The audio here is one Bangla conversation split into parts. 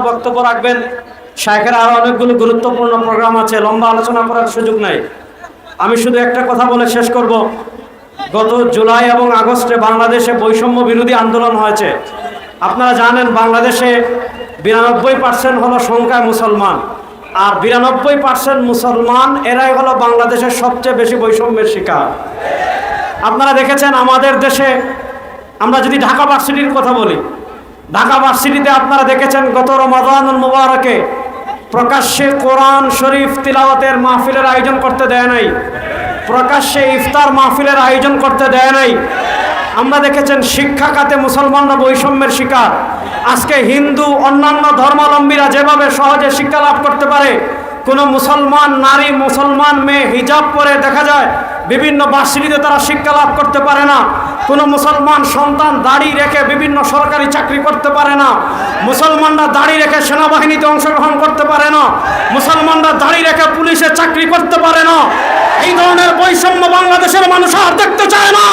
বক্তব্য রাখবেন। শাইখের আরো অনেকগুলো গুরুত্বপূর্ণ প্রোগ্রাম আছে, লম্বা আলোচনা করার সুযোগ নাই। আমি শুধু একটা কথা বলে শেষ করব। গত জুলাই এবং আগস্টে বাংলাদেশে বৈষম্য বিরোধী আন্দোলন হয়েছে। আপনারা জানেন বাংলাদেশে 92% হলো সংখ্যায় মুসলমান, আর 92% মুসলমান এরাই হলো বাংলাদেশের সবচেয়ে বেশি বৈষম্যের শিকার। আপনারা দেখেছেন আমাদের দেশে, আমরা যদি ঢাকা ভার্সিটির কথা বলি, ঢাকা ভার্সিটিতে আপনারা দেখেছেন গত রমাদানুল মুবারকে প্রকাশ্যে কোরআন শরীফ তিলাওয়াতের মাহফিলের আয়োজন করতে দেয় নাই, প্রকাশ্যে ইফতার মাহফিলের আয়োজন করতে দেয় নাই। আমরা দেখেছেন শিক্ষা খাতে মুসলমানরা বৈষম্যের শিকার। আজকে হিন্দু অন্যান্য ধর্মাবলম্বীরা যেভাবে সহজে শিক্ষা লাভ করতে পারে, কোনো মুসলমান নারী, মুসলমান মেয়ে হিজাব পরে দেখা যায় বিভিন্ন ভার্সিটিতে তারা শিক্ষা লাভ করতে পারে না। কোনো মুসলমান সন্তান দাড়ি রেখে বিভিন্ন সরকারি চাকরি করতে পারে না। মুসলমানরা দাড়ি রেখে সেনাবাহিনীতে অংশগ্রহণ করতে পারে না। মুসলমানরা দাড়ি রেখে পুলিশে চাকরি করতে পারে না। এই ধরনের বৈষম্য বাংলাদেশের মানুষ আর দেখতে চায় না।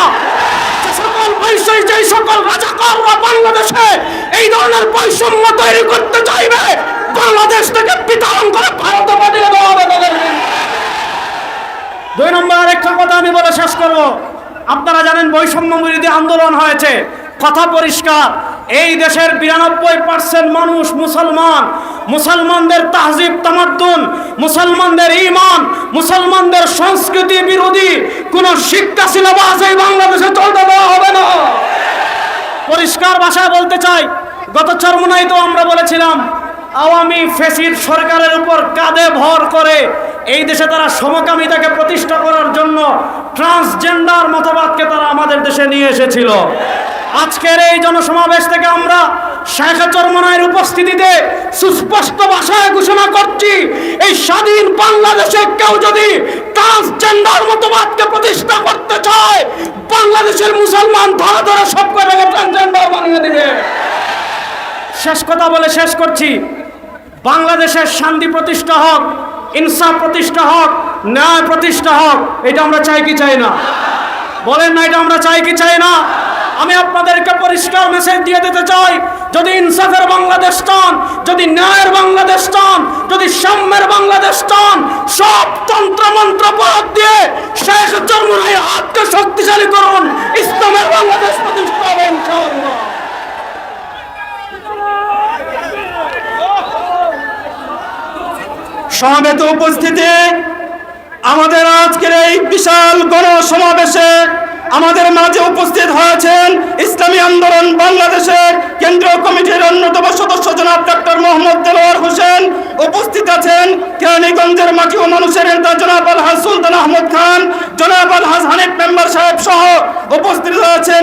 যেই সকল রাজাকাররা বাংলাদেশে এই ধরনের বৈষম্য তৈরি করতে চাইবে, বাংলাদেশ থেকে বিতাড়ন করে ভারতে পাঠিয়ে দেওয়া হবে তাদেরকে। 2 নম্বর আরেকটা কথা আমি বলে শেষ করব। আপনারা জানেন বৈষম্য বিরোধী আন্দোলন হয়েছে, কথা পরিষ্কার, এই দেশের 92% মানুষ মুসলমান। মুসলমানদের তাহজিব তামাদ্দুন, মুসলমানদের ঈমান, মুসলমানদের সংস্কৃতি বিরোধী কোন শিক্ষা সিলেবাস এই বাংলাদেশে চলতে দেওয়া হবে না। পরিষ্কার ভাষায় বলতে চাই, গত চরমোনাই তো আমরা বলেছিলাম আওয়ামী ফ্যাসিস্ট সরকারের উপর কাঁধে ভর করে এই দেশে তারা সমকামিতাকে প্রতিষ্ঠা করার জন্য ট্রান্সজেন্ডার মতবাদকে তারা আমাদের দেশে নিয়ে এসেছিল। আজকের এই জনসমাবেশ থেকে আমরা শাইখে চরমোনাইয়ের উপস্থিতিতে সুস্পষ্ট ভাষায় ঘোষণা করছি, এই স্বাধীন বাংলাদেশে কেউ যদি ট্রান্সজেন্ডার মতবাদকে প্রতিষ্ঠা করতে চায়, বাংলাদেশের মুসলমান ধরে ধরে সব করে ট্রান্সজেন্ডার বানিয়ে দিবে। শেষ কথা বলে শেষ করছি, বাংলাদেশের শান্তি প্রতিষ্ঠা হোক, ইনসাফ প্রতিষ্ঠা হোক, ন্যায় প্রতিষ্ঠা হোক, এটা আমরা চাই কি চাই না? বলেন না, এটা আমরা চাই কি চাই না? আমি আপনাদেরকে পরিষ্কার মেসেজ দিয়ে দিতে চাই, যদি ইনসাফের বাংলাদেশ চান, যদি ন্যায়ের বাংলাদেশ চান, যদি সাম্যের বাংলাদেশ চান, সব তন্ত্র মন্ত্র প্রয়োগ দিয়ে শাইখ চরমোনাইয়ের হাতকে শক্তিশালী করুন, ইসলামের বাংলাদেশ প্রতিষ্ঠা হবে ইনশাআল্লাহ। সমাবেত উপস্থিতি, আমাদের আজকের এই বিশাল গণসমাবেশে আমাদের মাঝে উপস্থিত হয়েছেন ইসলামী আন্দোলন বাংলাদেশের কেন্দ্রীয় কমিটির অন্যতম সদস্য জনাব ডক্টর মোহাম্মদ দেলোয়ার হোসেন, উপস্থিত আছেন কেরানীগঞ্জের মাটি ও মানুষের নেতা জনাব আলহাজ সুলতান আহমদ খান, জনাব আলহাজ হানিফ মেম্বার সাহেব সহ উপস্থিত আছেন